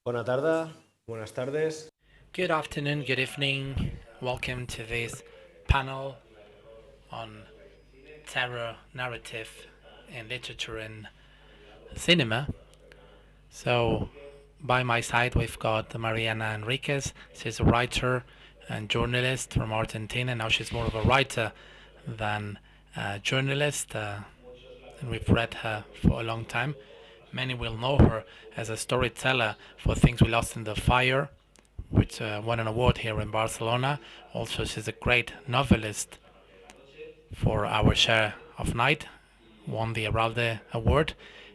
Buenas tardes, buenas tardes. Good afternoon, good evening. Welcome to this panel on terror narrative in literature and cinema. So, by my side, we've got Mariana Enríquez. She's a writer and journalist from Argentina. Now she's more of a writer than a journalist, and we've read her for a long time. Many will know her as a storyteller for Things We Lost in the Fire, which won an award here in Barcelona. Also, she's a great novelist for Our Share of Night, won the Aralde Award,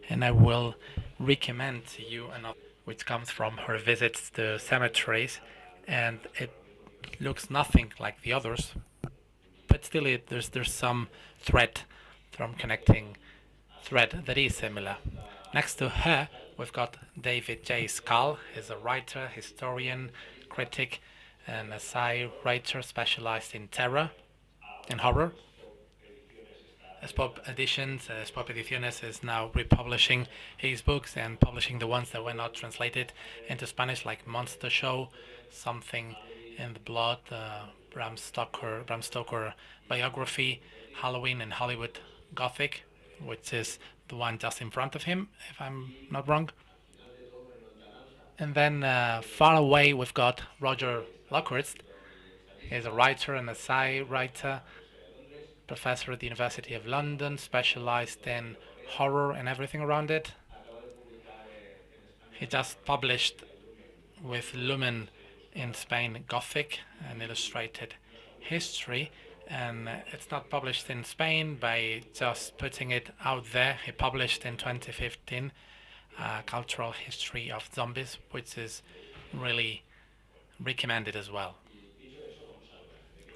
and I will recommend to you another which comes from her visits to cemeteries, and it looks nothing like the others, but still there's some thread, some connecting thread that is similar. Next to her, we've got David J. Skal. He's a writer, historian, critic, and essay writer specialized in terror and horror. Spop Editions, Spop Ediciones is now republishing his books and publishing the ones that were not translated into Spanish, like Monster Show, Something in the Blood, Bram Stoker biography, Halloween and Hollywood Gothic, which is the one just in front of him, if I'm not wrong. And then far away, we've got Roger Luckhurst. He's a writer and essay writer, professor at the University of London, specialized in horror and everything around it. He just published with Lumen in Spain Gothic, an illustrated history, and it's not published in Spain by just putting it out there. He published in 2015 Cultural History of Zombies, which is really recommended as well.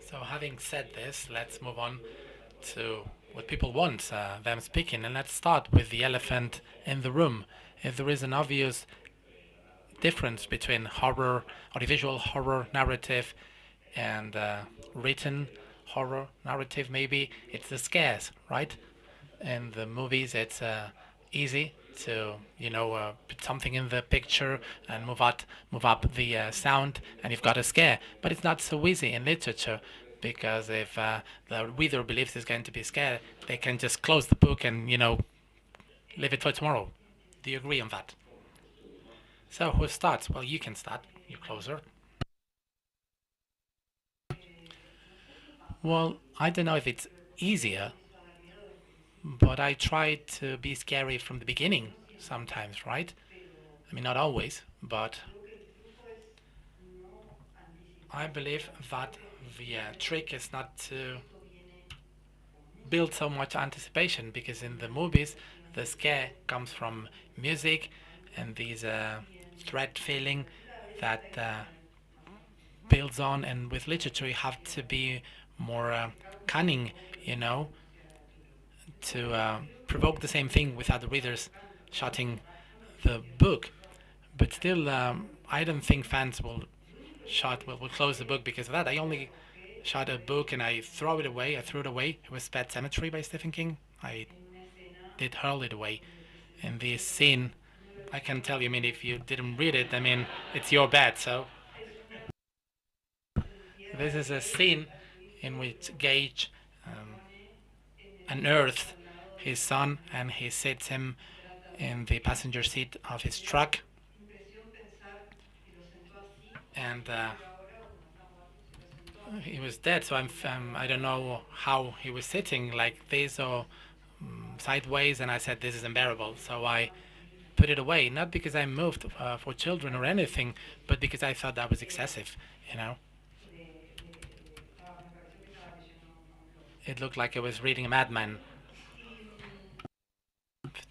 So having said this, let's move on to what people want them speaking, and let's start with the elephant in the room. If there is an obvious difference between horror, audiovisual horror narrative, and written horror narrative, maybe it's the scares, right? In the movies, it's easy to put something in the picture and move up the sound, and you've got a scare. But it's not so easy in literature, because if the reader believes he's going to be scared, they can just close the book and leave it for tomorrow. Do you agree on that? So who starts? Well, you can start. You're closer. Well, I don't know if it's easier, but I try to be scary from the beginning sometimes, right? I mean, not always, but I believe that the trick is not to build so much anticipation, because in the movies, the scare comes from music and these threat feeling that builds on, and with literature, you have to be more cunning, to provoke the same thing without the readers shutting the book. But still, I don't think fans will close the book because of that. I only shut a book and I throw it away. I threw it away. It was Pet Sematary by Stephen King. I did hurl it away. In this scene, I can tell you, I mean, if you didn't read it, I mean, it's your bad. So this is a scene in which Gage unearths his son, and he sits him in the passenger seat of his truck, and he was dead. So I don't know how he was sitting like this or sideways, and I said this is unbearable. So I put it away, not because I moved for children or anything, but because I thought that was excessive. It looked like I was reading a madman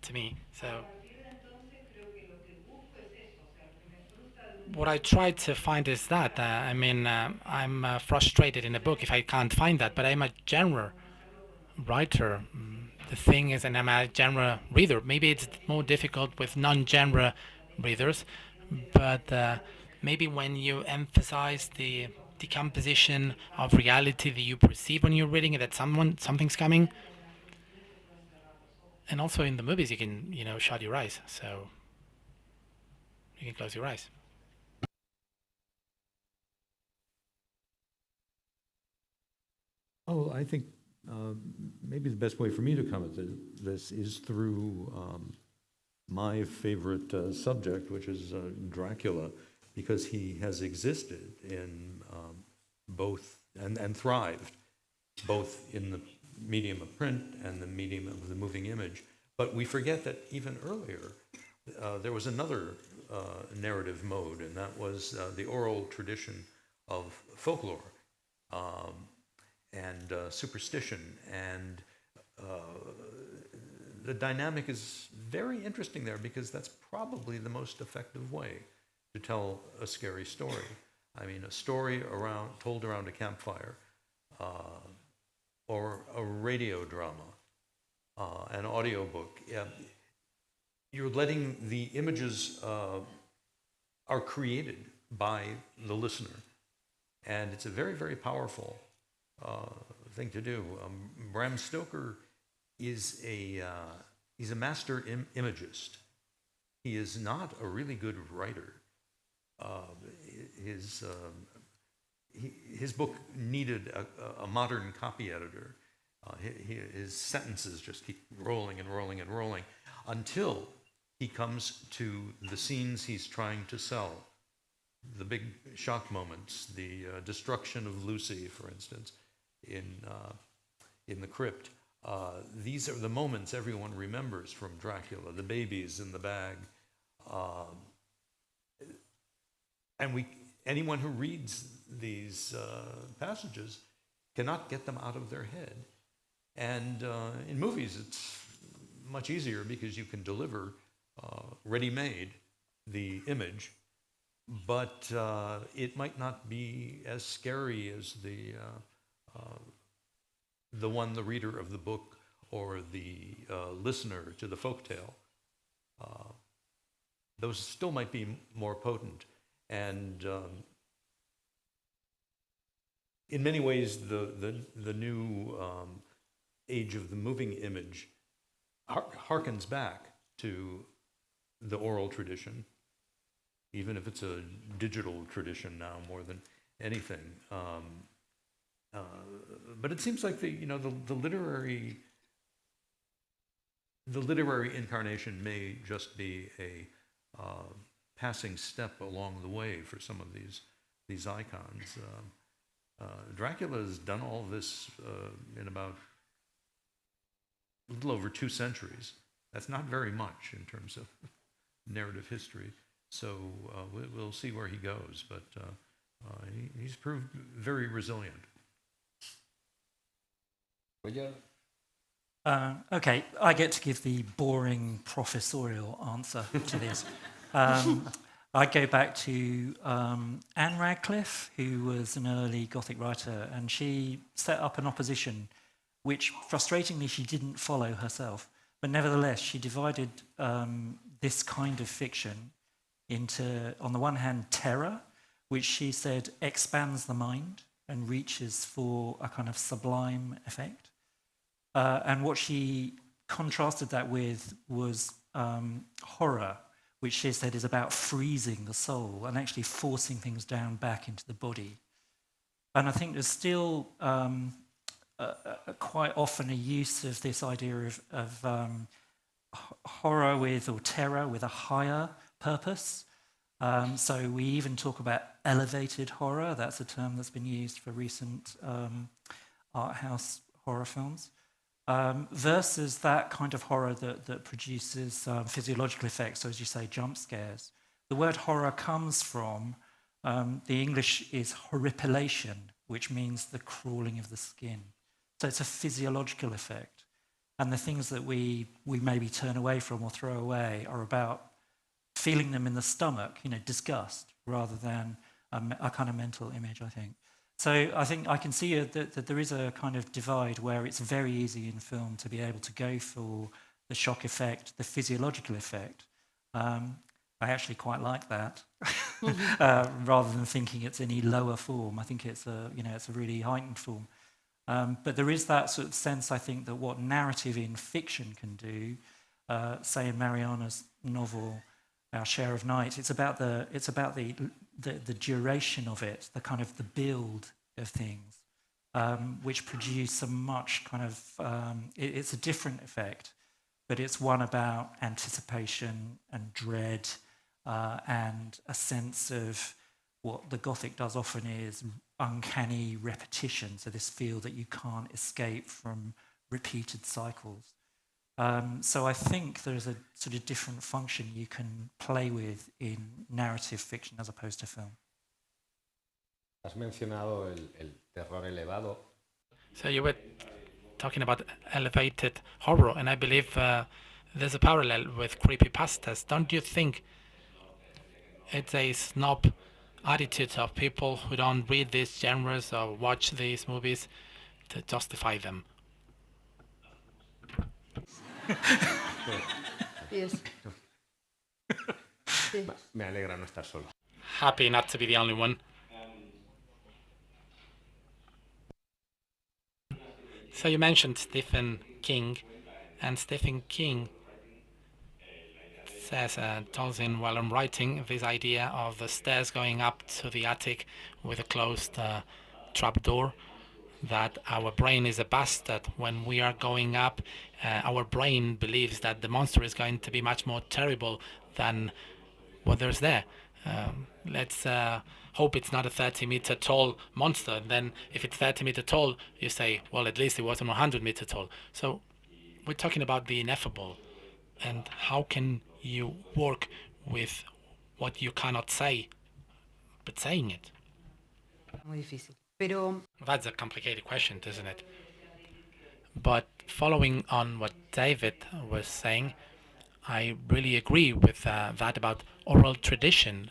to me. So what I tried to find is that I'm frustrated in a book if I can't find that, but I'm a genre writer. The thing is, and I'm a genre reader. Maybe it's more difficult with non-genre readers, but maybe when you emphasize the decomposition of reality that you perceive when you're reading it, that something's coming. And also in the movies, you can shut your eyes, so You can close your eyes. Oh, I think maybe the best way for me to comment this is through my favorite subject, which is Dracula, because he has existed in both and thrived both in the medium of print and the medium of the moving image. But we forget that even earlier, there was another narrative mode, and that was the oral tradition of folklore and superstition. And the dynamic is very interesting there, because that's probably the most effective way to tell a scary story. I mean, a story told around a campfire, or a radio drama, an audiobook. You're letting the images are created by the listener, and it's a very, very powerful thing to do. Bram Stoker is he's a master imagist. He is not a really good writer. His book needed a modern copy editor. His sentences just keep rolling and rolling and rolling until he comes to the scenes he's trying to sell, the big shock moments, the destruction of Lucy, for instance, in the crypt. These are the moments everyone remembers from Dracula, the babies in the bag. And anyone who reads these passages cannot get them out of their head. And in movies, it's much easier because you can deliver ready-made the image, but it might not be as scary as the reader of the book or the listener to the folktale. Those still might be more potent. And in many ways, the new age of the moving image harkens back to the oral tradition, even if it's a digital tradition now more than anything. But it seems like the literary incarnation may just be a passing step along the way for some of these icons. Dracula has done all this in about a little over 2 centuries. That's not very much in terms of narrative history. So we'll see where he goes, but he's proved very resilient. Okay, I get to give the boring professorial answer to this. I go back to Anne Radcliffe, who was an early Gothic writer, and she set up an opposition, which frustratingly she didn't follow herself. But nevertheless, she divided this kind of fiction into, on the one hand, terror, which she said expands the mind and reaches for a kind of sublime effect. And what she contrasted that with was horror, which she said is about freezing the soul and actually forcing things down back into the body. And I think there's still quite often a use of this idea of horror or terror with a higher purpose. So we even talk about elevated horror. That's a term that's been used for recent art house horror films. Versus that kind of horror that produces physiological effects, so as you say, jump scares. The word horror comes from, the English is horripilation, which means the crawling of the skin. So it's a physiological effect. And the things that we maybe turn away from or throw away are about feeling them in the stomach, disgust, rather than a kind of mental image, I think. So I think I can see that there is a kind of divide where it's very easy in film to be able to go for the shock effect, the physiological effect. I actually quite like that, rather than thinking it's any lower form. I think it's it's a really heightened form. But there is that sort of sense, I think, that what narrative in fiction can do, say in Mariana's novel, our share of night. It's about the duration of it, the kind of the build of things, which produce a much kind of it's a different effect, but it's one about anticipation and dread and a sense of what the Gothic does often is uncanny repetition. So this feel that you can't escape from repeated cycles. So I think there's a sort of different function you can play with in narrative fiction as opposed to film. Has mencionado el terror elevado. So you were talking about elevated horror, and I believe there's a parallel with creepypastas. Don't you think it's a snob attitude of people who don't read these genres or watch these movies to justify them? Yes. Sí. Me alegra no estar solo. Happy not to be the only one. So you mentioned Stephen King, and Stephen King says, tells in while I'm writing, this idea of the stairs going up to the attic with a closed trapdoor, that our brain is a bastard. When we are going up, our brain believes that the monster is going to be much more terrible than what there's there. Let's hope it's not a 30-meter tall monster. Then if it's 30-meter tall, you say, well, at least it wasn't 100-meter tall. So we're talking about the ineffable. And how can you work with what you cannot say, but saying it? Muy difícil. Pero That's a complicated question, isn't it? But following on what David was saying, I really agree with that about oral tradition.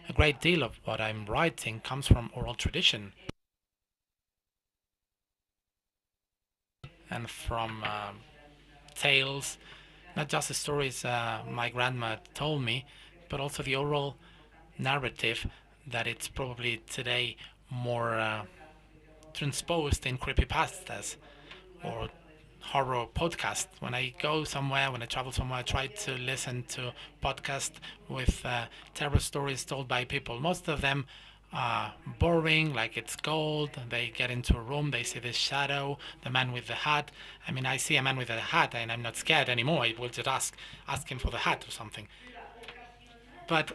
A great deal of what I'm writing comes from oral tradition and from tales, not just the stories my grandma told me, but also the oral narrative that it's probably today more transposed in creepypastas or horror podcasts. When I go somewhere, when I travel somewhere, I try to listen to podcasts with terror stories told by people. Most of them are boring, like it's gold. They get into a room, they see this shadow, the man with the hat. I mean, I see a man with a hat and I'm not scared anymore. I will just ask him for the hat or something. But,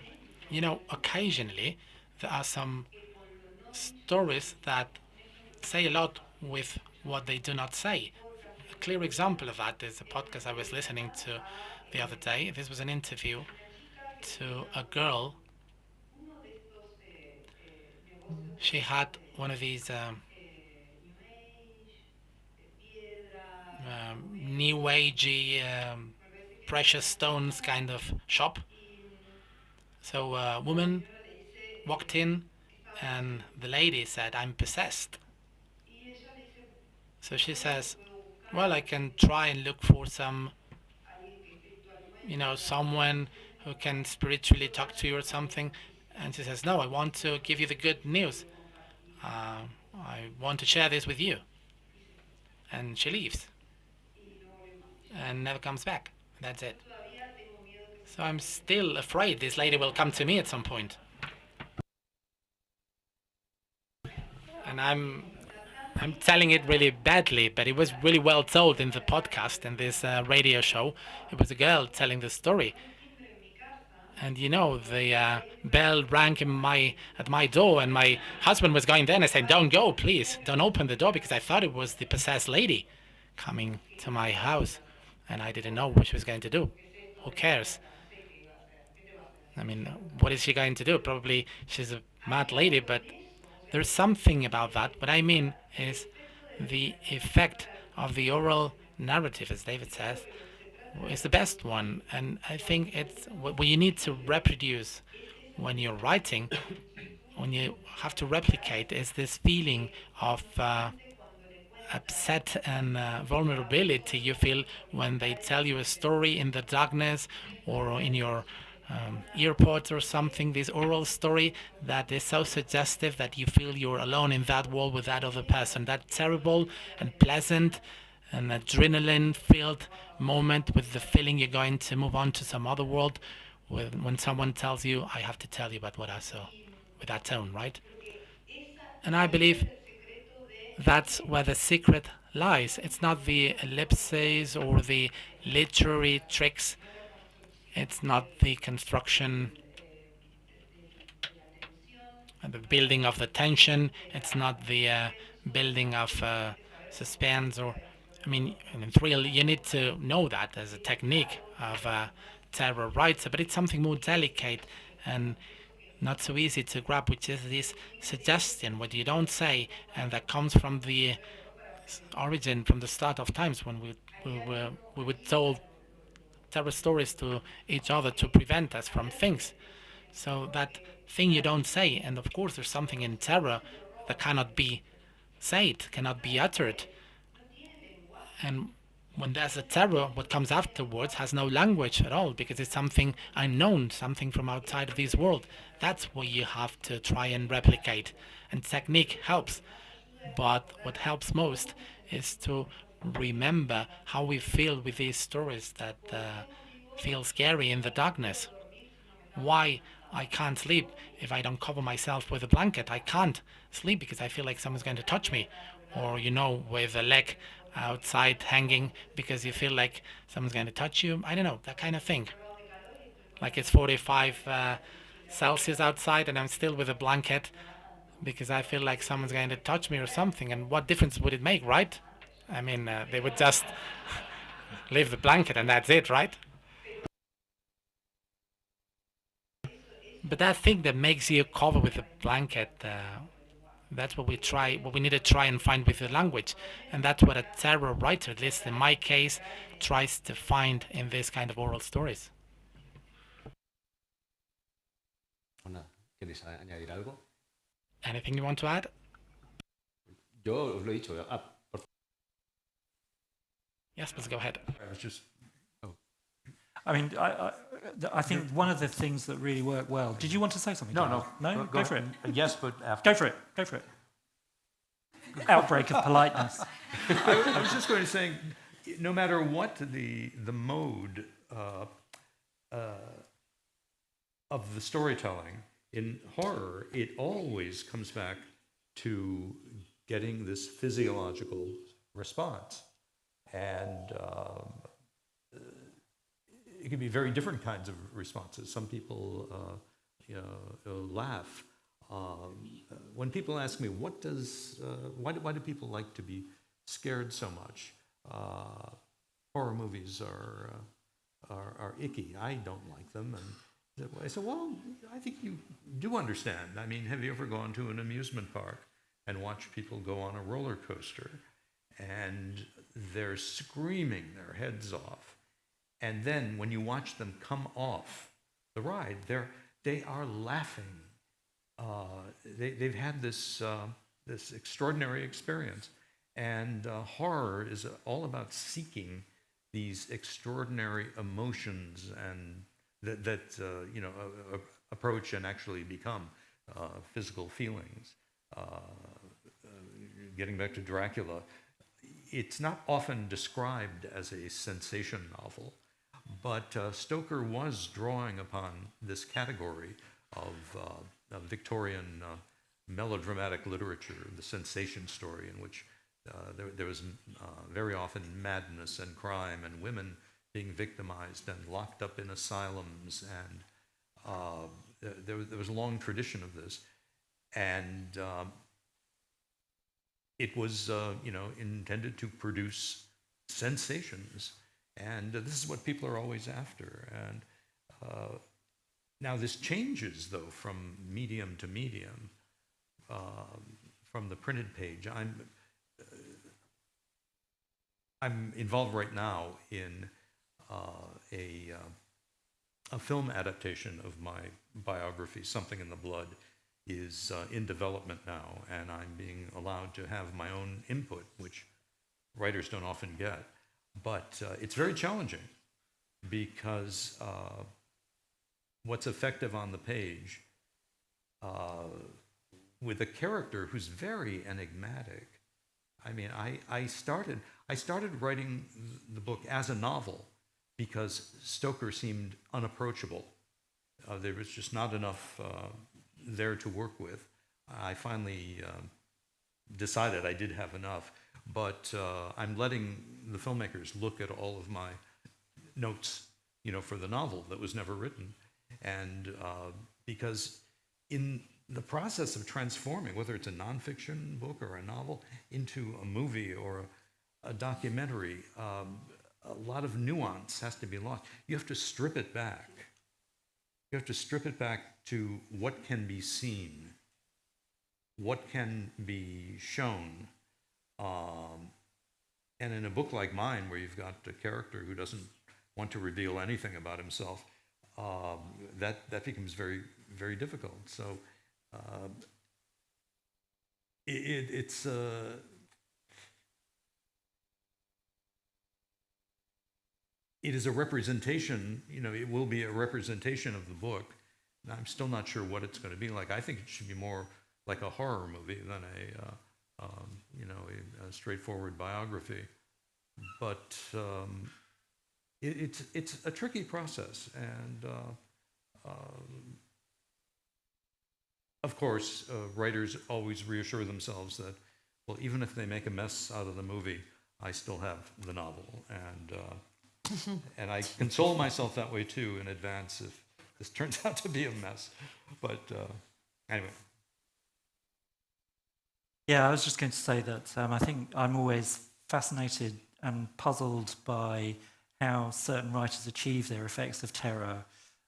you know, occasionally there are some stories that say a lot with what they do not say. A clear example of that is a podcast I was listening to the other day. This was an interview to a girl. She had one of these new agey precious stones kind of shop. So a woman walked in and the lady said, "I'm possessed." So she says, well, I can try and look for some, you know, someone who can spiritually talk to you or something. And she says, no, I want to give you the good news. I want to share this with you. And she leaves and never comes back. That's it. So I'm still afraid this lady will come to me at some point. And I'm telling it really badly, but it was really well told in the podcast, in this radio show. It was a girl telling the story. And you know, the bell rang at my door, and my husband was going there, and I said, don't go, please. Don't open the door, because I thought it was the possessed lady coming to my house. And I didn't know what she was going to do. Who cares? I mean, what is she going to do? Probably she's a mad lady, but there's something about that. What I mean is the effect of the oral narrative, as David says, is the best one. And I think it's what you need to reproduce when you're writing, when you have to replicate, is this feeling of upset and vulnerability you feel when they tell you a story in the darkness or in your earpods or something, this oral story that is so suggestive that you feel you're alone in that world with that other person. That terrible and pleasant and adrenaline-filled moment with the feeling you're going to move on to some other world when someone tells you, I have to tell you about what I saw, with that tone, right? And I believe that's where the secret lies. It's not the ellipses or the literary tricks. It's not the construction and the building of the tension. It's not the building of suspense or, I mean, in thrill. You need to know that as a technique of terror writer, but it's something more delicate and not so easy to grab, which is this suggestion, what you don't say, and that comes from the origin, from the start of times when we would tell terror stories to each other to prevent us from things. So that thing you don't say, and of course there's something in terror that cannot be said, cannot be uttered. And when there's a terror, what comes afterwards has no language at all because it's something unknown, something from outside of this world. That's what you have to try and replicate. And technique helps. But what helps most is to remember how we feel with these stories that feel scary in the darkness. Why I can't sleep if I don't cover myself with a blanket. I can't sleep because I feel like someone's going to touch me. Or, with a leg outside hanging because you feel like someone's going to touch you. I don't know, that kind of thing. Like it's 45 Celsius outside and I'm still with a blanket because I feel like someone's going to touch me or something. And what difference would it make, right? I mean, they would just leave the blanket and that's it, right? But that thing that makes you cover with a blanket, that's what we need to try and find with the language. And that's what a terror writer, at least in my case, tries to find in this kind of oral stories. Ana, ¿quieres añadir algo? Anything you want to add? Yo os lo he dicho. Yes, please go ahead. I was just, I mean, I think one of the things that really work well. Did you want to say something? No. No? Go for it. Yes, but after. Go for it. Outbreak of politeness. I was just going to say, no matter what the mode of the storytelling, in horror, it always comes back to getting this physiological response. And it can be very different kinds of responses. Some people laugh. When people ask me, why do people like to be scared so much? Horror movies are icky. I don't like them. And I said, well, I think you do understand. I mean, have you ever gone to an amusement park and watched people go on a roller coaster and they're screaming their heads off? And then when you watch them come off the ride, they are laughing. They've had this extraordinary experience. And horror is all about seeking these extraordinary emotions and that approach and actually become physical feelings. Getting back to Dracula, it's not often described as a sensation novel, but Stoker was drawing upon this category of Victorian melodramatic literature, the sensation story, in which there was very often madness and crime and women being victimized and locked up in asylums, and there was a long tradition of this, and it was intended to produce sensations, and this is what people are always after. And now this changes though from medium to medium, from the printed page. I'm involved right now in a film adaptation of my biography. Something in the Blood is in development now, and I'm being allowed to have my own input, which writers don't often get. But it's very challenging because what's effective on the page with a character who's very enigmatic. I mean, I started writing the book as a novel because Stoker seemed unapproachable there was just not enough there to work with. I finally decided I did have enough, but I'm letting the filmmakers look at all of my notes, for the novel that was never written. And because in the process of transforming, whether it's a nonfiction book or a novel, into a movie or a documentary, a lot of nuance has to be lost. You have to strip it back. You have to strip it back to what can be seen, what can be shown. And in a book like mine, where you've got a character who doesn't want to reveal anything about himself, that becomes very, very difficult. So it's it is a representation, it will be a representation of the book. I'm still not sure what it's going to be like. I think it should be more like a horror movie than a straightforward biography. But it's a tricky process, and of course, writers always reassure themselves that, well, even if they make a mess out of the movie, I still have the novel, and I console myself that way too in advance if this turns out to be a mess. But anyway. Yeah, I was just going to say that I think I'm always fascinated and puzzled by how certain writers achieve their effects of terror,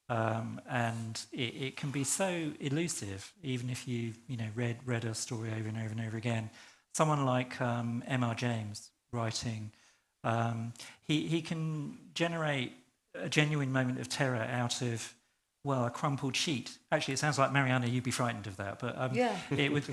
and it can be so elusive, even if you read a story over and over and over again. Someone like M.R. James writing, he can generate a genuine moment of terror out of, well, a crumpled sheet. Actually, it sounds like, Mariana, you'd be frightened of that, but it would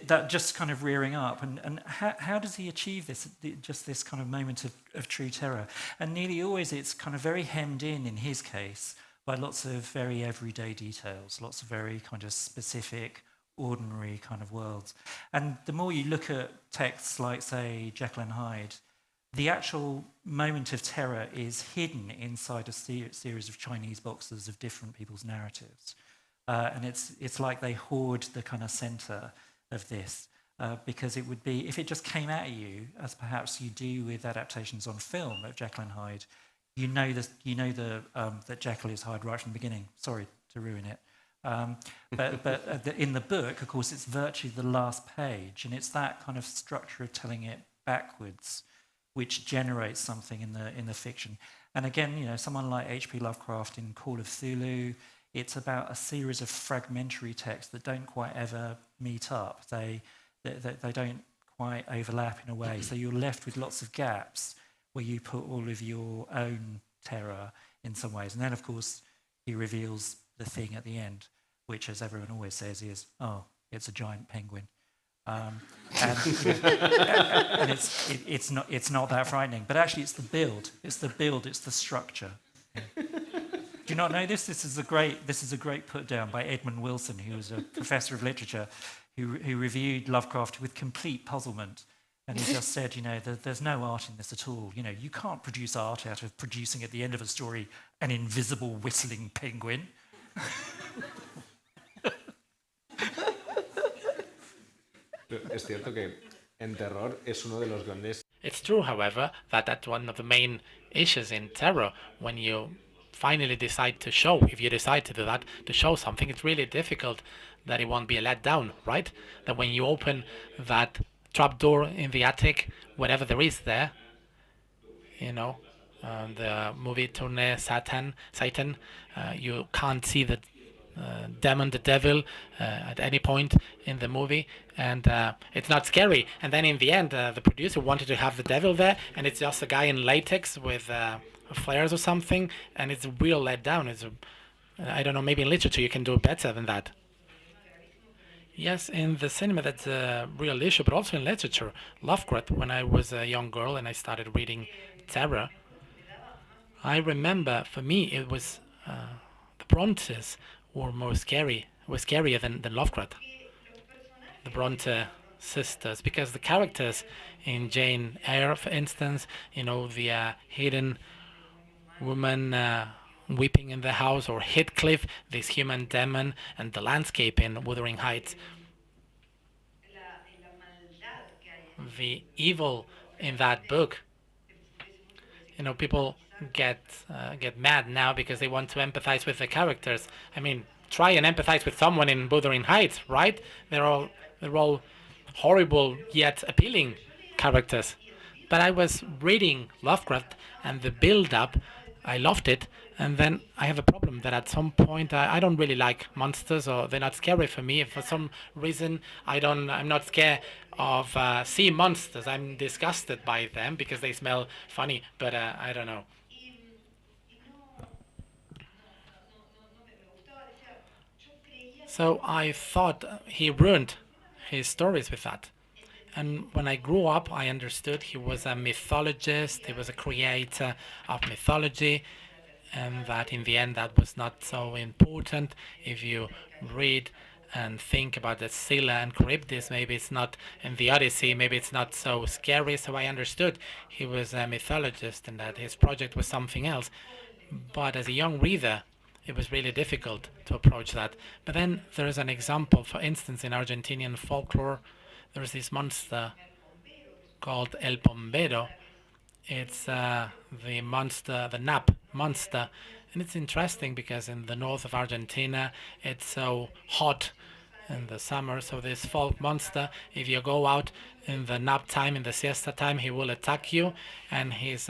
that just kind of rearing up. And how does he achieve this? Just this kind of moment of true terror. And nearly always, it's kind of very hemmed in his case, by lots of very everyday details, lots of very kind of specific, ordinary kind of worlds. And the more you look at texts like, say, Jekyll and Hyde, the actual moment of terror is hidden inside a series of Chinese boxes of different people's narratives. And it's like they hoard the kind of center of this, because it would be, if it just came at you, as perhaps you do with adaptations on film of Jekyll and Hyde, that Jekyll is Hyde right from the beginning. Sorry to ruin it. But in the book, of course, it's virtually the last page, and it's that kind of structure of telling it backwards which generates something in the fiction. And again, someone like H.P. Lovecraft in Call of Cthulhu, it's about a series of fragmentary texts that don't quite ever meet up. They don't quite overlap in a way. So you're left with lots of gaps where you put all of your own terror in some ways. And then, of course, he reveals the thing at the end, which, as everyone always says, is, oh, it's a giant penguin. And it's not that frightening, but actually it's the build, it's the structure. Yeah. Do you not know this? This is a great put down by Edmund Wilson, who was a professor of literature, who reviewed Lovecraft with complete puzzlement, and he just said, there's no art in this at all. You can't produce art out of producing at the end of a story an invisible whistling penguin. Es cierto que en terror es uno de los grandes. It's true, however, that that's one of the main issues in terror. When you finally decide to show, if you decide to do that, to show something, it's really difficult that it won't be let down, right? That when you open that trapdoor in the attic, whatever there is there, the movie Tournée Satan, you can't see the demon, the devil, at any point in the movie, and it's not scary. And then in the end, the producer wanted to have the devil there, and it's just a guy in latex with flares or something, and it's a real letdown. I don't know, maybe in literature you can do better than that. Yes, in the cinema that's a real issue, but also in literature. Lovecraft, when I was a young girl and I started reading terror, I remember, for me, it was the Brontes were scarier than Lovecraft. The Bronte sisters, because the characters in Jane Eyre, for instance, the hidden woman Weeping in the House, or Heathcliff, this human demon, and the landscape in Wuthering Heights. The evil in that book, people get mad now because they want to empathize with the characters. I mean, try and empathize with someone in Wuthering Heights, right? They're all horrible yet appealing characters. But I was reading Lovecraft, and the build-up, I loved it. And then I have a problem that at some point I don't really like monsters, or they're not scary for me. If for some reason I'm not scared of sea monsters. I'm disgusted by them because they smell funny. But I don't know. So I thought he ruined his stories with that. And when I grew up, I understood he was a mythologist, he was a creator of mythology, and that in the end that was not so important. If you read and think about the Scylla and Charybdis, maybe it's not, in the Odyssey, maybe it's not so scary. So I understood he was a mythologist and that his project was something else. But as a young reader, it was really difficult to approach that. But then there is an example, for instance, in Argentinian folklore, there's this monster called El Bombero. It's the monster, the Nap monster. And it's interesting because in the north of Argentina, it's so hot in the summer. So this folk monster, if you go out in the nap time, in the siesta time, he will attack you. And his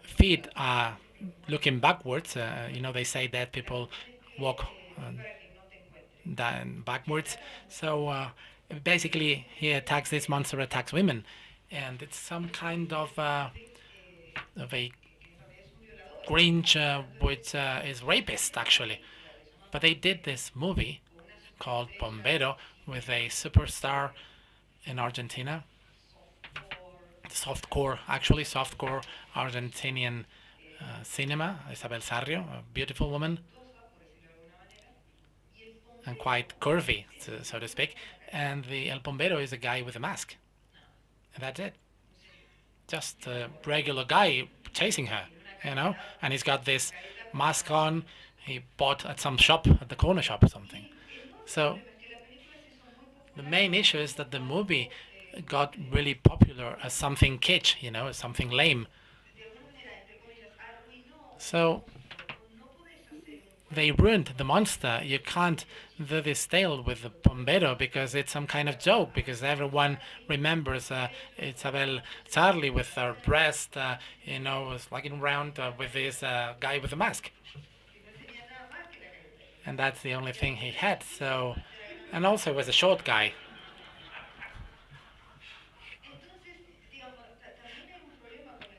feet are looking backwards. They say that people walk down backwards. So basically, he attacks, this monster attacks women. And it's some kind of a Grinch which is rapist, actually. But they did this movie called Bombero with a superstar in Argentina. Softcore Argentinian cinema. Isabel Sarrio, a beautiful woman. And quite curvy, so to speak. And the El Bombero is a guy with a mask. And that's it. Just a regular guy chasing her, and he's got this mask on he bought at some shop, at the corner shop or something. So the main issue is that the movie got really popular as something kitsch, as something lame. So they ruined the monster. You can't do this tale with the Bombero because it's some kind of joke, because everyone remembers Isabel Charlie with her breast, slugging around with this guy with a mask. And that's the only thing he had. So, and also he was a short guy.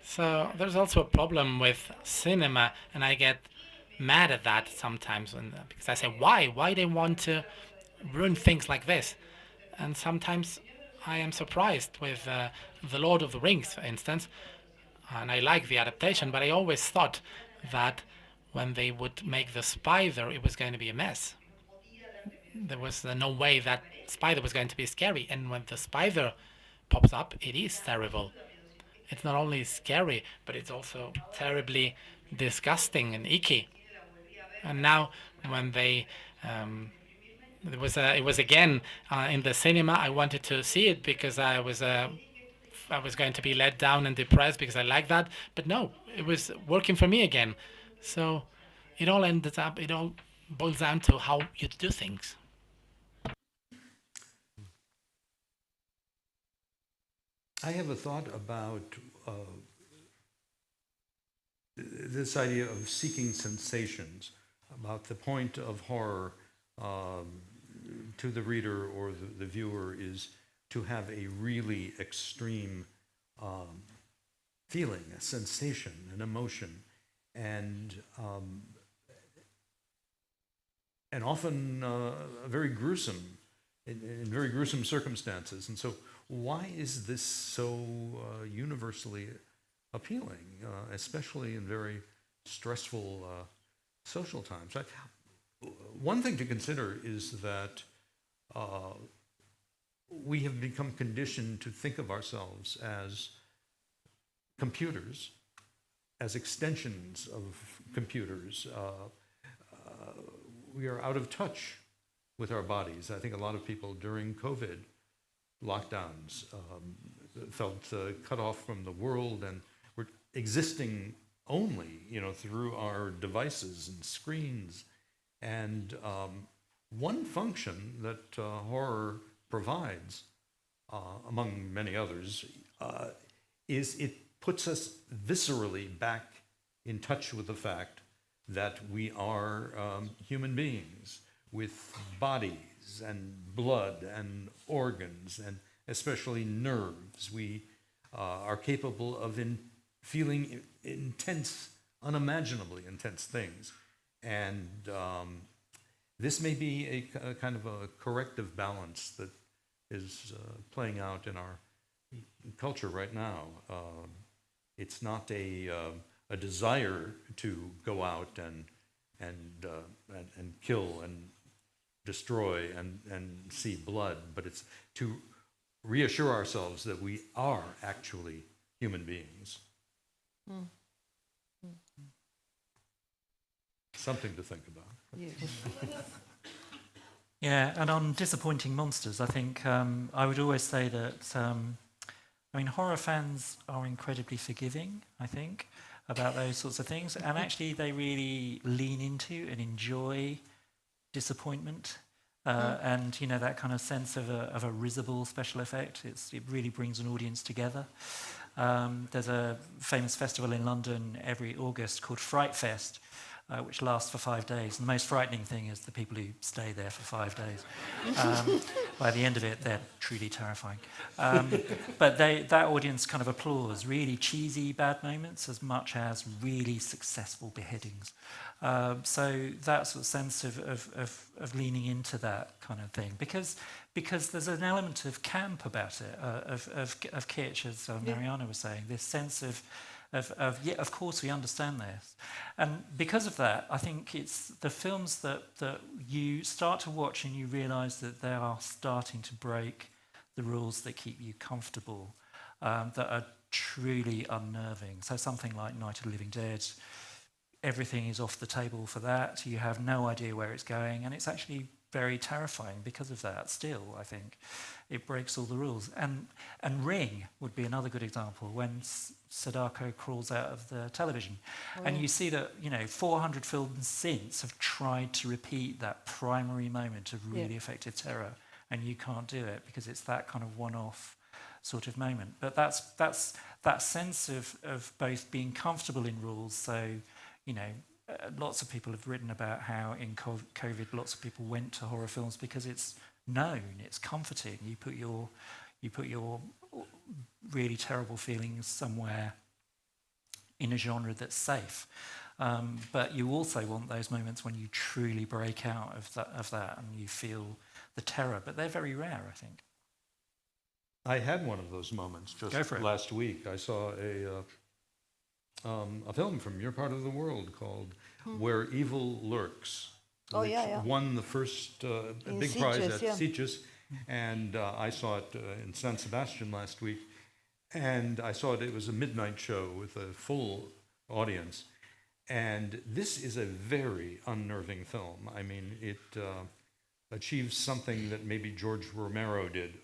So there's also a problem with cinema, and I get mad at that sometimes, because I say, why they want to ruin things like this? And sometimes I am surprised with The Lord of the Rings, for instance, and I like the adaptation, but I always thought that when they would make the spider, it was going to be a mess. There was no way that spider was going to be scary, and when the spider pops up, it is terrible. It's not only scary, but it's also terribly disgusting and icky. And now, when they, it was again in the cinema. I wanted to see it because I was going to be let down and depressed because I like that. But no, it was working for me again. So it all boils down to how you do things. I have a thought about this idea of seeking sensations, about the point of horror to the reader or the viewer is to have a really extreme feeling, a sensation, an emotion, and often very gruesome, in very gruesome circumstances. And so why is this so universally appealing, especially in very stressful social times? One thing to consider is that we have become conditioned to think of ourselves as computers as extensions of computers. We are out of touch with our bodies. I think a lot of people during COVID lockdowns felt cut off from the world and were existing only, through our devices and screens. And one function that horror provides, among many others, is it puts us viscerally back in touch with the fact that we are human beings with bodies and blood and organs and especially nerves. We are capable of feeling intense, unimaginably intense things. And this may be a kind of a corrective balance that is playing out in our culture right now. It's not a desire to go out and kill and destroy and see blood, but it's to reassure ourselves that we are actually human beings. Something to think about. Yes. Yeah, and on disappointing monsters, I think I would always say that, horror fans are incredibly forgiving, I think, about those sorts of things. And actually, they really lean into and enjoy disappointment. And, that kind of sense of a risible special effect. It really brings an audience together. There's a famous festival in London every August called Fright Fest, which lasts for 5 days. And the most frightening thing is the people who stay there for 5 days. By the end of it, they're truly terrifying. But that audience kind of applauds really cheesy bad moments as much as really successful beheadings. So that sort of sense of leaning into that kind of thing, because there's an element of camp about it, of kitsch, as Mariana was saying. This sense of of course we understand this, and because of that, I think it's the films that you start to watch and you realise that they are starting to break the rules that keep you comfortable, that are truly unnerving. So something like Night of the Living Dead. Everything is off the table for that. You have no idea where it's going, and it's actually very terrifying because of that. Still, I think it breaks all the rules. And Ring would be another good example, when Sadako crawls out of the television, and you see that 400 films since have tried to repeat that primary moment of really effective terror, and you can't do it because it's that kind of one-off sort of moment. But that's that sense of both being comfortable in rules. So lots of people have written about how in COVID lots of people went to horror films because it's known, it's comforting. You put your really terrible feelings somewhere in a genre that's safe. But you also want those moments when you truly break out of that and you feel the terror. But they're very rare, I think. I had one of those moments just last week. I saw a film from your part of the world called Where Evil Lurks, which won the first big prize at Sitges, and I saw it in San Sebastian last week, and I saw it was a midnight show with a full audience, and this is a very unnerving film. I mean, it achieves something that maybe George Romero did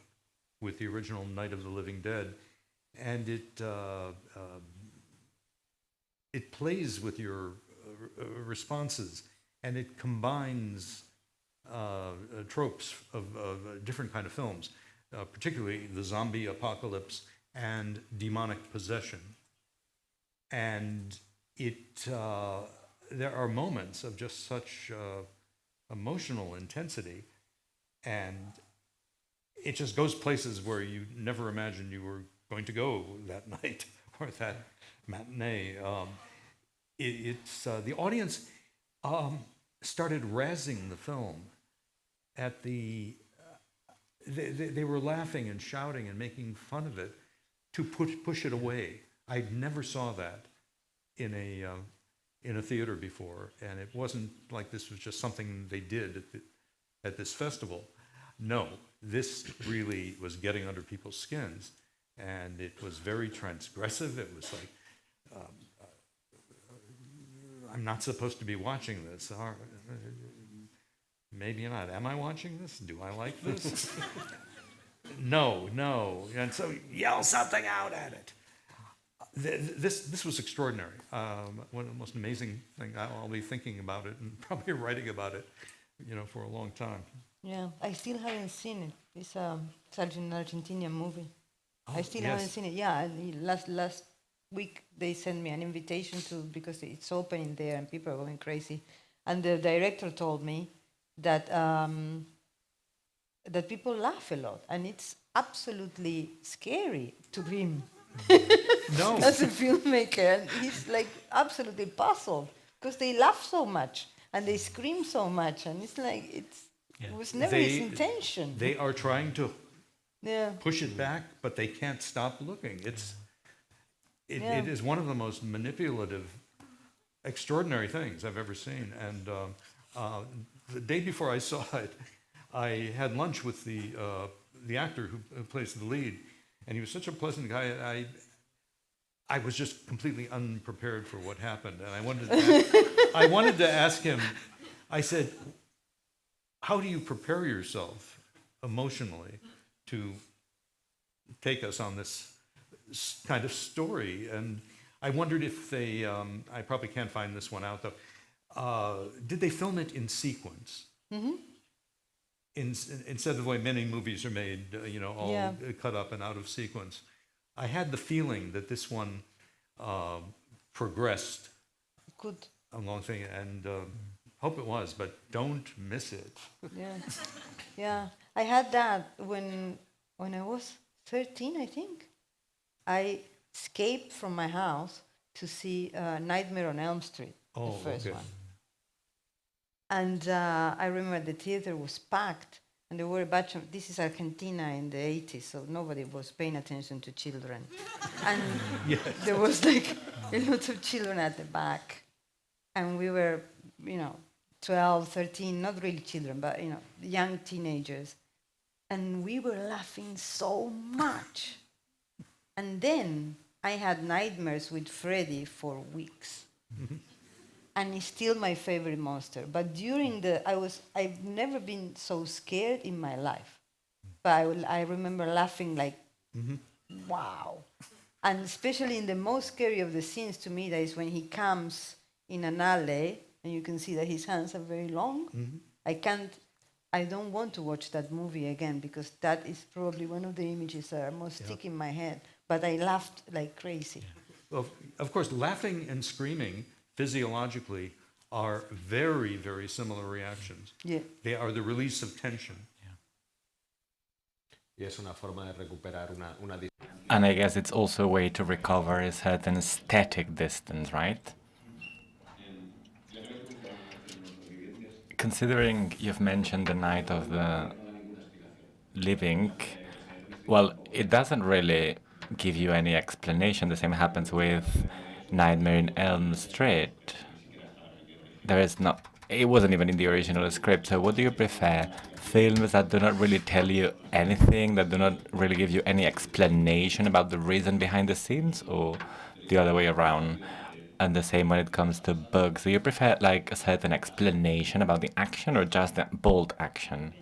with the original Night of the Living Dead, and it plays with your responses, and it combines tropes of different kind of films, particularly the zombie apocalypse and demonic possession. And there are moments of just such emotional intensity, and it just goes places where you never imagined you were going to go that night or that matinee. The audience started razzing the film at the. They were laughing and shouting and making fun of it to push it away. I never saw that in a theater before, and it wasn't like this was just something they did at this festival. No, this really was getting under people's skins, and it was very transgressive. It was like I'm not supposed to be watching this. Maybe not. Am I watching this? Do I like this? No. And so yell something out at it. This was extraordinary. One of the most amazing things. I'll be thinking about it and probably writing about it, for a long time. Yeah, I still haven't seen it. It's an Argentinian movie. I still haven't seen it. Yeah, and last week they sent me an invitation because it's opening there and people are going crazy. And the director told me that that people laugh a lot, and it's absolutely scary to him. No. As a filmmaker, and he's like absolutely puzzled because they laugh so much and they scream so much, and it's like it was never his intention. They are trying to Yeah. push it back, but they can't stop looking. It is one of the most manipulative, extraordinary things I've ever seen. And the day before I saw it, I had lunch with the actor who plays the lead, and he was such a pleasant guy. I was just completely unprepared for what happened, and I wanted to ask him. I said, "How do you prepare yourself emotionally to take us on this kind of story?" And I wondered if they, I probably can't find this one out though, did they film it in sequence? Mm-hmm. Instead of the way many movies are made, all cut up and out of sequence. I had the feeling that this one progressed along thing, and hope it was, but don't miss it. Yeah. I had that when I was 13, I think. I escaped from my house to see Nightmare on Elm Street, the first one. And I remember the theater was packed, and there were a bunch of, this is Argentina in the 80s, so nobody was paying attention to children. And there was like a lot of children at the back. And we were, 12, 13, not really children, but, young teenagers. And we were laughing so much. And then I had nightmares with Freddy for weeks. And he's still my favorite monster. But during I've never been so scared in my life. But I remember laughing like, wow. And especially in the most scary of the scenes to me, that is when he comes in an alley, and you can see that his hands are very long. I don't want to watch that movie again, because that is probably one of the images that are most stick in my head. But I laughed like crazy. Well, of course, laughing and screaming physiologically are very, very similar reactions. Yeah. They are the release of tension. Y es una forma de recuperar una And I guess it's also a way to recover a certain aesthetic distance, right? Considering you've mentioned the Night of the Living, well, it doesn't really give you any explanation. The same happens with Nightmare in Elm Street. There is not, it wasn't even in the original script. So what do you prefer? Films that do not really tell you anything, that do not really give you any explanation about the reason behind the scenes, or the other way around? And the same when it comes to books. Do you prefer like a certain explanation about the action, or just the bold action?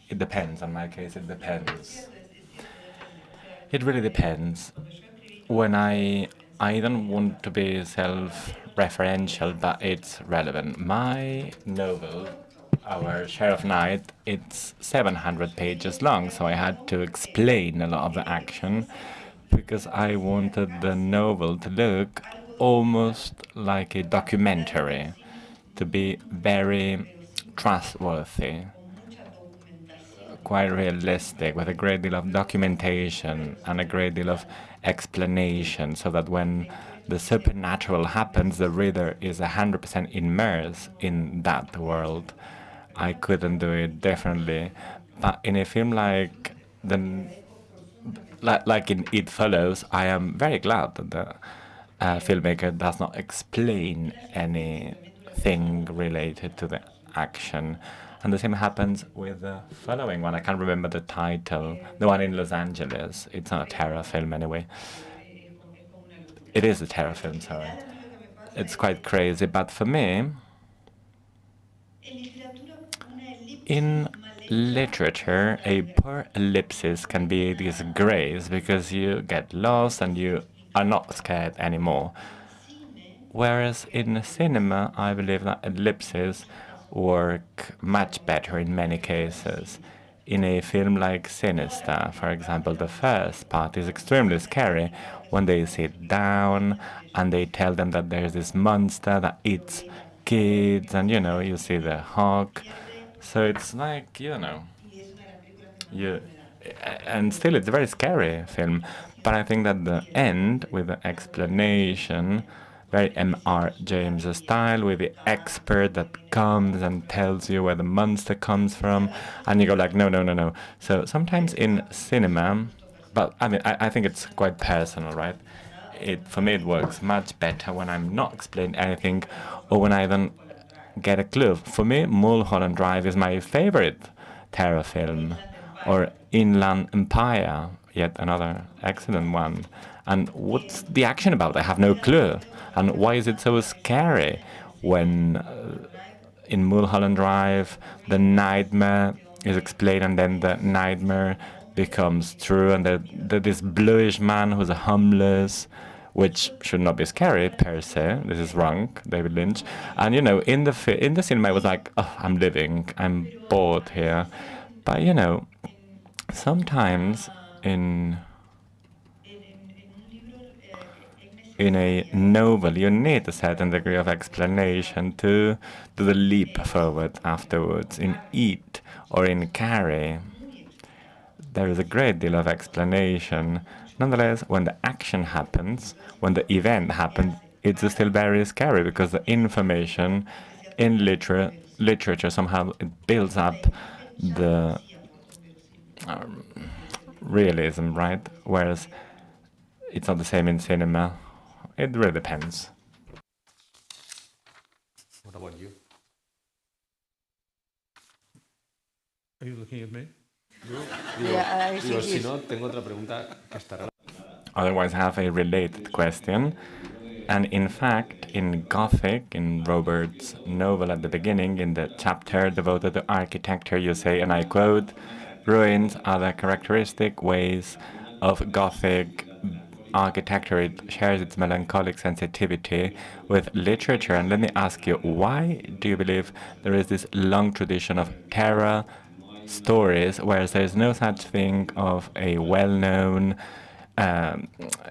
It depends. In my case, it depends. It really depends. When I don't want to be self-referential, but it's relevant. My novel, Our Share of Night, it's 700 pages long, so I had to explain a lot of the action because I wanted the novel to look almost like a documentary, to be very trustworthy, quite realistic, with a great deal of documentation and a great deal of explanation, so that when the supernatural happens, the reader is 100% immersed in that world. I couldn't do it differently. But in a film like in It Follows, I am very glad that the filmmaker does not explain anything related to the action. And the same happens with the following one. I can't remember the title. The one in Los Angeles. It's not a terror film anyway. It is a terror film, sorry. it's quite crazy. But for me, in literature, a poor ellipsis can be a disgrace because you get lost and you are not scared anymore. Whereas in cinema, I believe that ellipses work much better in many cases. In a film like Sinister, for example, the first part is extremely scary when they sit down and they tell them that there's this monster that eats kids, and you see the hawk. So it's like, you, and still it's a very scary film. But I think that the end, with the explanation, very M.R. James style, with the expert that comes and tells you where the monster comes from, and you go like, no, no, no, no. So sometimes in cinema, but I mean, I think it's quite personal, right? For me, it works much better when I'm not explaining anything, or when I don't get a clue. For me, Mulholland Drive is my favorite terror film, or Inland Empire, yet another excellent one. And what's the action about? I have no clue. And why is it so scary when in Mulholland Drive the nightmare is explained and then the nightmare becomes true, and this bluish man who's a homeless, which should not be scary per se. This is wrong, David Lynch. And in the cinema, I was like, oh, I'm living, I'm bored here. But sometimes in a novel, you need a certain degree of explanation to do the leap forward afterwards. In Eat or in Carrie, there is a great deal of explanation. Nonetheless, when the action happens, when the event happens, it's still very scary because the information in literature somehow it builds up the realism, right? Whereas it's not the same in cinema. It really depends. What about you? Are you looking at me? Digo, si no, tengo otra pregunta que estará. Otherwise, I have a related question. And in fact, in Gothic, in Robert's novel at the beginning, in the chapter devoted to architecture, you say, and I quote, "Ruins are the characteristic ways of Gothic architecture. It shares its melancholic sensitivity with literature." And let me ask you, why do you believe there is this long tradition of terror stories, whereas there is no such thing of a well-known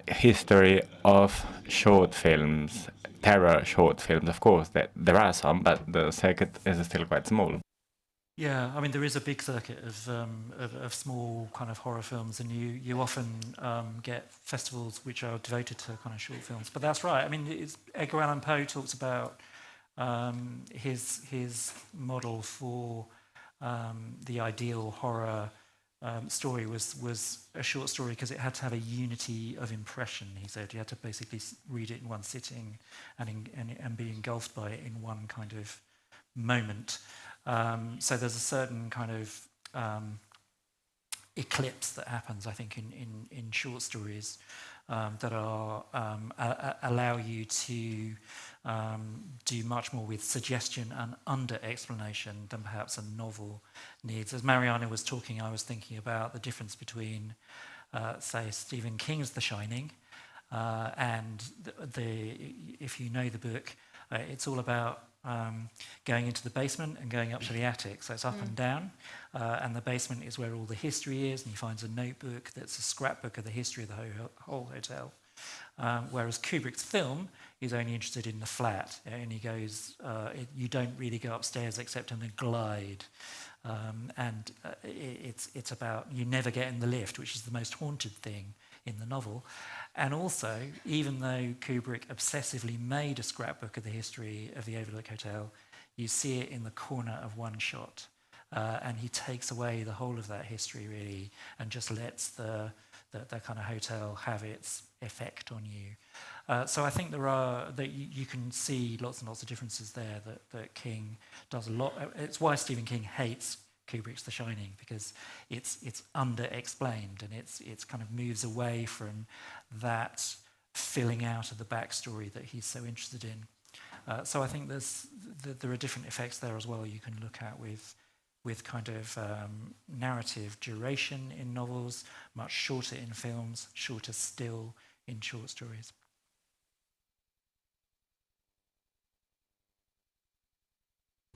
history of short films, terror short films? Of course, there are some, but the circuit is still quite small. Yeah, I mean, there is a big circuit of small kind of horror films, and you often get festivals which are devoted to kind of short films. But that's right. I mean, Edgar Allan Poe talks about his model for the ideal horror story was a short story because it had to have a unity of impression. He said you had to basically read it in one sitting and be engulfed by it in one kind of moment. So there's a certain kind of eclipse that happens, I think, in short stories that are allow you to do much more with suggestion and under-explanation than perhaps a novel needs. As Mariana was talking, I was thinking about the difference between, say, Stephen King's The Shining and if you know the book, it's all about going into the basement and going up to the attic. So it's up and down, and the basement is where all the history is, and he finds a notebook that's a scrapbook of the history of the whole hotel. Whereas Kubrick's film is only interested in the flat, and he goes, you don't really go upstairs except in a glide. And it's about, you never get in the lift, which is the most haunted thing in the novel. And also, even though Kubrick obsessively made a scrapbook of the history of the Overlook Hotel, you see it in the corner of one shot. And he takes away the whole of that history, really, and just lets the kind of hotel have its effect on you. So I think you can see lots and lots of differences there that King does a lot. It's why Stephen King hates Kubrick's The Shining, because it's under-explained, and it's kind of moves away from that filling out of the backstory that he's so interested in. So I think there are different effects there as well you can look at with kind of narrative duration in novels, much shorter in films, shorter still in short stories.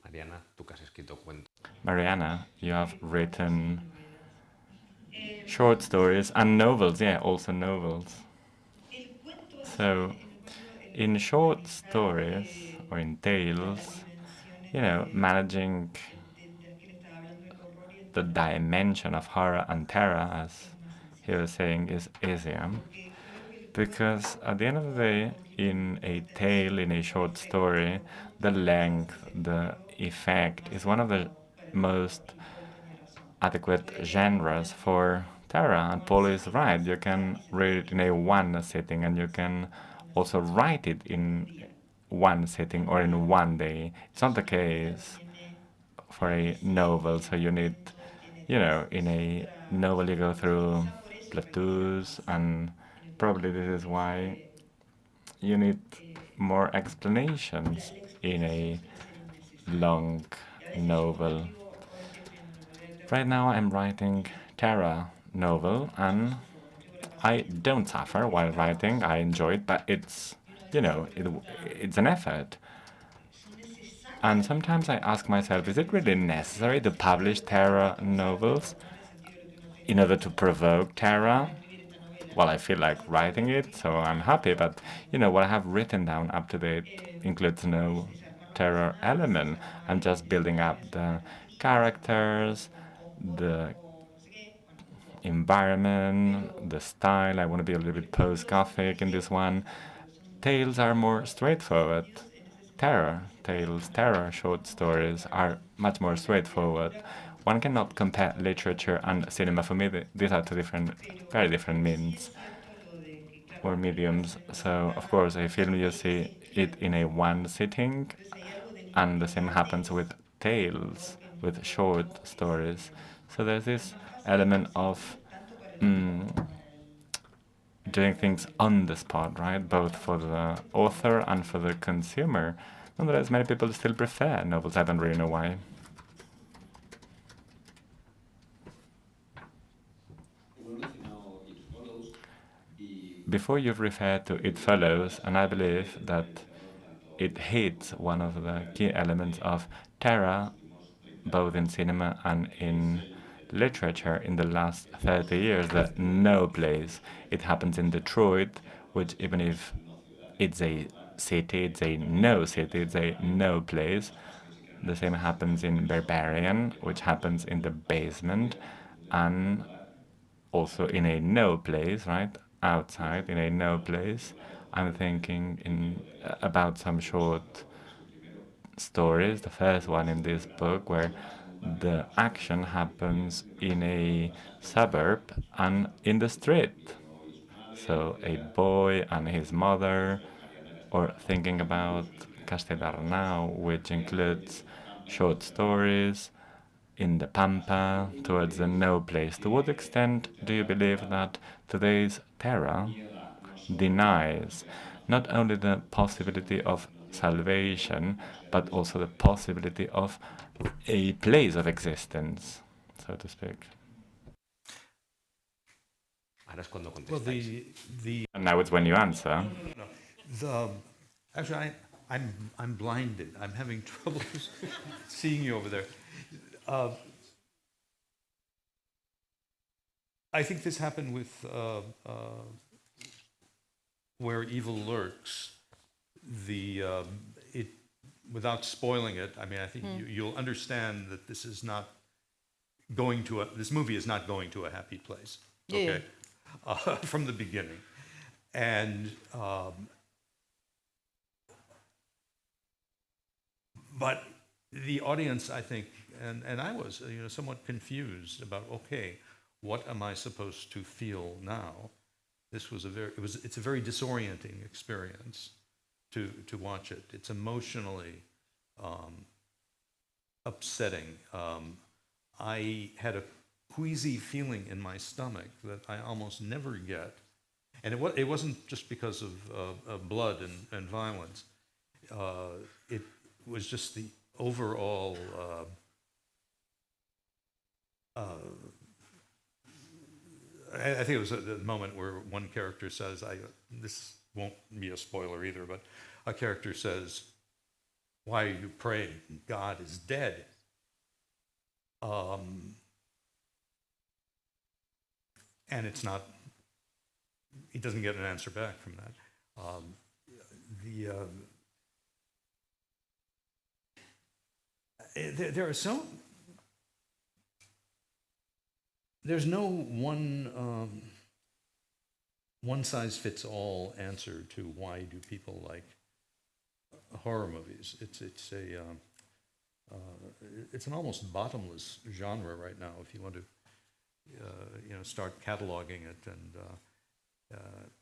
Mariana, tú que has escrito cuentos. Mariana, you have written short stories and novels, yeah, also novels. So, in short stories or in tales, you know, managing the dimension of horror and terror, as he was saying, is easier. Because at the end of the day, in a tale, in a short story, the length, the effect is one of the most adequate genres for terror. And Paul is right. You can read it in a one sitting, and you can also write it in one sitting or in one day. It's not the case for a novel, so you need, you know, in a novel you go through plateaus, and probably this is why you need more explanations in a long novel. Right now I'm writing terror novel, and I don't suffer while writing. I enjoy it, but it's, you know, it's an effort. And sometimes I ask myself, is it really necessary to publish terror novels in order to provoke terror? Well, I feel like writing it, so I'm happy, but, you know, what I have written down up to date includes no terror element. I'm just building up the characters, the environment, the style. I want to be a little bit post-Gothic in this one. Tales are more straightforward. Terror tales, terror short stories are much more straightforward. One cannot compare literature and cinema. For me, these are two very different means or mediums. So, of course, a film, you see it in a one sitting, and the same happens with tales, with short stories. So there's this element of doing things on the spot, right? Both for the author and for the consumer. Nonetheless, many people still prefer novels. I don't really know why. Before you've referred to It Follows, and I believe that it hits one of the key elements of terror, both in cinema and in literature in the last 30 years, the no place. It happens in Detroit, which even if it's a city, it's a no city, it's a no place. The same happens in Barbarian, which happens in the basement, and also in a no place, right? Outside, in a no place. I'm thinking about some short stories. The first one in this book, where the action happens in a suburb and in the street. So a boy and his mother, or thinking about Castellarnau, which includes short stories in the Pampa, towards the no place. To what extent do you believe that today's terror denies not only the possibility of salvation, but also the possibility of a place of existence, so to speak? Well, And now it's when you answer. actually, I'm blinded. I'm having trouble seeing you over there. I think this happened with Where Evil Lurks. Without spoiling it, I mean, I think you'll understand that this is not going to this movie is not going to a happy place. Okay, from the beginning, and but the audience, I think, and I was, somewhat confused about, okay, what am I supposed to feel now? This was it's a very disorienting experience to watch it. It's emotionally upsetting. I had a queasy feeling in my stomach that I almost never get And it wasn't just because of blood and violence. It was just the overall I think it was the moment where one character says, this won't be a spoiler either, but a character says, "Why are you praying? God is dead." And it's not, he doesn't get an answer back from that. There are so, there's no one-size-fits-all answer to why do people like horror movies. It's an almost bottomless genre right now if you want to start cataloging it and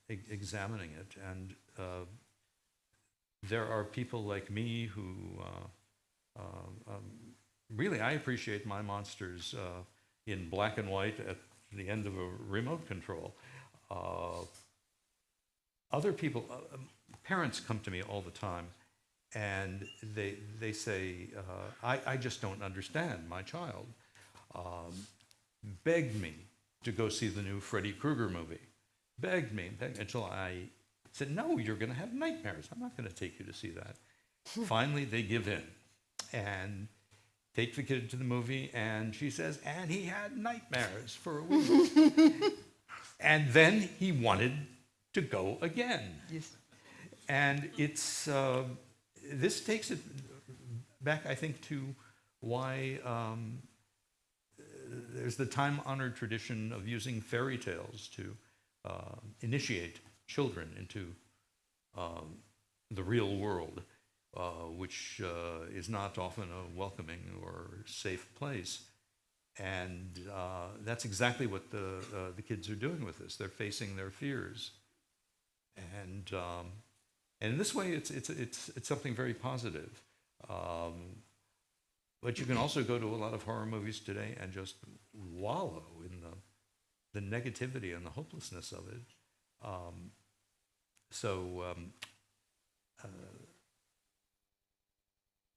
examining it. And there are people like me who really, I appreciate my monsters in black and white at the end of a remote control. Other people, parents come to me all the time and they say, I just don't understand. My child begged me to go see the new Freddy Krueger movie. Begged me until I said, no, you're going to have nightmares. I'm not going to take you to see that. Finally, they give in and take the kid to the movie, and she says, and he had nightmares for a week. And then he wanted to go again. Yes. And it's, this takes it back, I think, to why there's the time-honored tradition of using fairy tales to initiate children into the real world, which is not often a welcoming or safe place. And that's exactly what the kids are doing with this. They're facing their fears. And in this way, it's something very positive. But you can also go to a lot of horror movies today and just wallow in the negativity and the hopelessness of it.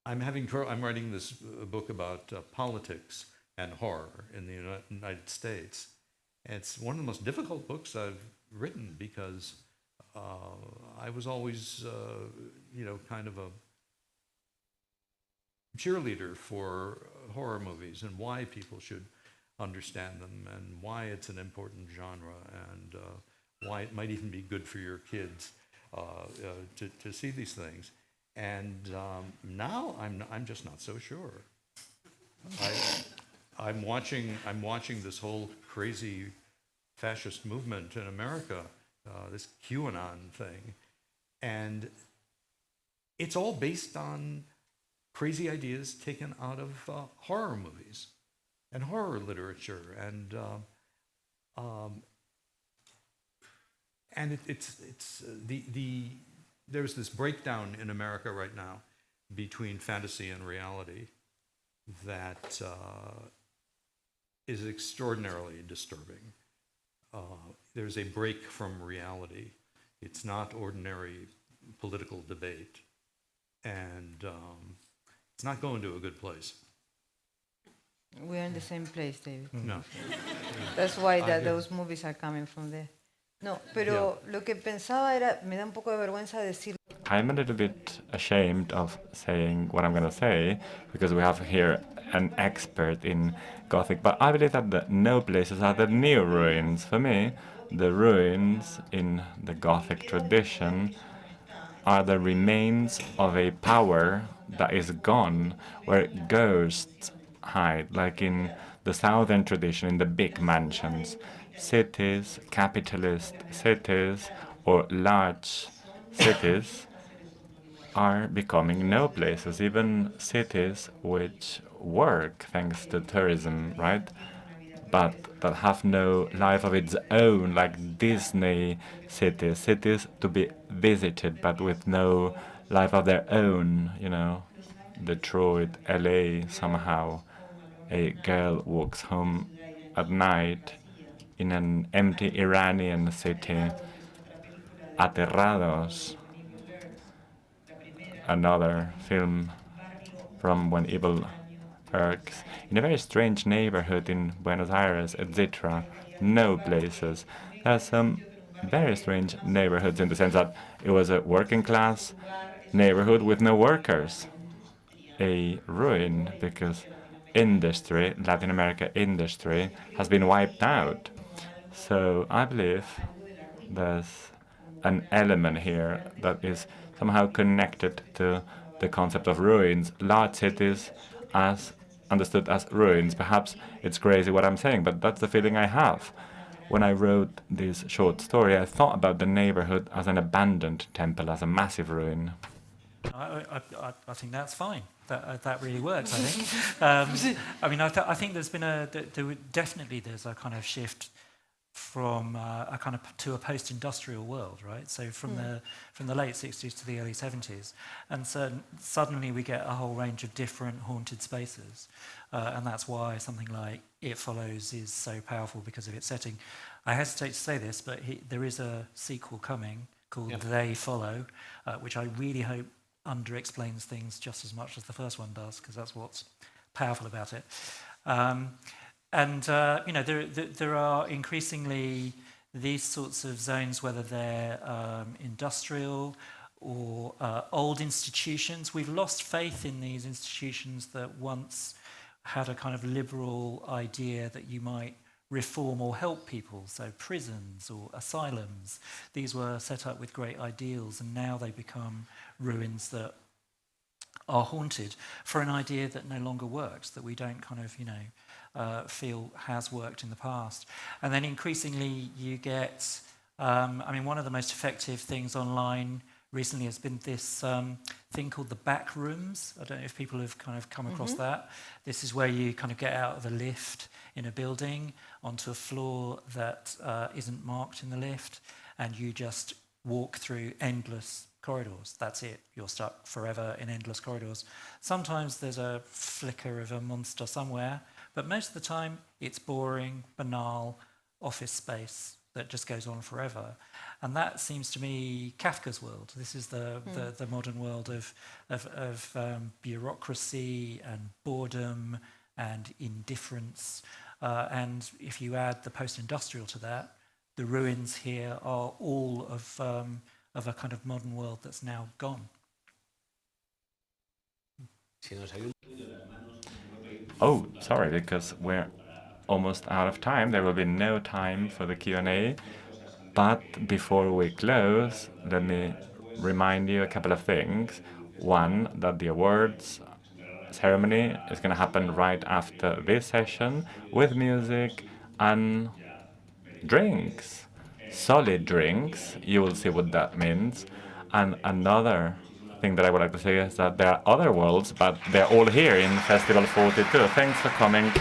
I'm writing this book about politics and horror in the United States. And it's one of the most difficult books I've written because I was always, kind of a cheerleader for horror movies and why people should understand them and why it's an important genre and why it might even be good for your kids to see these things. And now I'm just not so sure. I'm watching this whole crazy fascist movement in America, this QAnon thing, and it's all based on crazy ideas taken out of horror movies and horror literature, and there's this breakdown in America right now between fantasy and reality that is extraordinarily disturbing. There's a break from reality. It's not ordinary political debate, and it's not going to a good place. We're in the same place, David. No. That's why those movies are coming from there. No, pero lo que pensaba era, me da un poco de vergüenza decir. I'm a little bit ashamed of saying what I'm going to say because we have here an expert in Gothic, but I believe that the no places are the new ruins. For me, the ruins in the Gothic tradition are the remains of a power that is gone, where ghosts hide, like in the southern tradition, in the big mansions. Cities, capitalist cities, or large cities are becoming no places, even cities which work thanks to tourism, right? But that have no life of its own, like Disney cities, cities to be visited, but with no life of their own, Detroit, LA, somehow. A girl walks home at night in an empty Iranian city Aterrados, another film from When Evil Lurks, in a very strange neighborhood in Buenos Aires, etc. No places. There are some very strange neighborhoods in the sense that it was a working class neighborhood with no workers. A ruin because industry, Latin America industry, has been wiped out. So I believe there's an element here that is somehow connected to the concept of ruins. Large cities as understood as ruins. Perhaps it's crazy what I'm saying, but that's the feeling I have. When I wrote this short story, I thought about the neighborhood as an abandoned temple, as a massive ruin. I think that's fine. That really works, I think. I mean, I think there's been definitely there's a kind of shift from a kind of to a post-industrial world, right? So from the late 60s to the early 70s, and so suddenly we get a whole range of different haunted spaces, and that's why something like It Follows is so powerful because of its setting. I hesitate to say this, but there is a sequel coming called They Follow, which I really hope under-explains things just as much as the first one does, because that's what's powerful about it. And you know, there are increasingly these sorts of zones, whether they're industrial or old institutions. We've lost faith in these institutions that once had a kind of liberal idea that you might reform or help people. So prisons or asylums, these were set up with great ideals, and now they become ruins that are haunted for an idea that no longer works, that we don't kind of, you know, feel has worked in the past. And then increasingly you get, I mean, one of the most effective things online recently has been this thing called the back rooms. I don't know if people have kind of come across that. This is where you kind of get out of a lift in a building onto a floor that isn't marked in the lift, and you just walk through endless corridors. That's it. You're stuck forever in endless corridors. Sometimes there's a flicker of a monster somewhere, but most of the time it's boring, banal office space that just goes on forever. And that seems to me Kafka's world. This is the modern world of bureaucracy and boredom and indifference. And if you add the post-industrial to that, the ruins here are all of a kind of modern world that's now gone. Oh, sorry, because we're almost out of time. There will be no time for the Q&A. But before we close, let me remind you a couple of things. One, that the awards ceremony is going to happen right after this session with music and drinks. Solid drinks. You will see what that means. And another thing that I would like to say is that there are other worlds, but they're all here in Festival 42. Thanks for coming.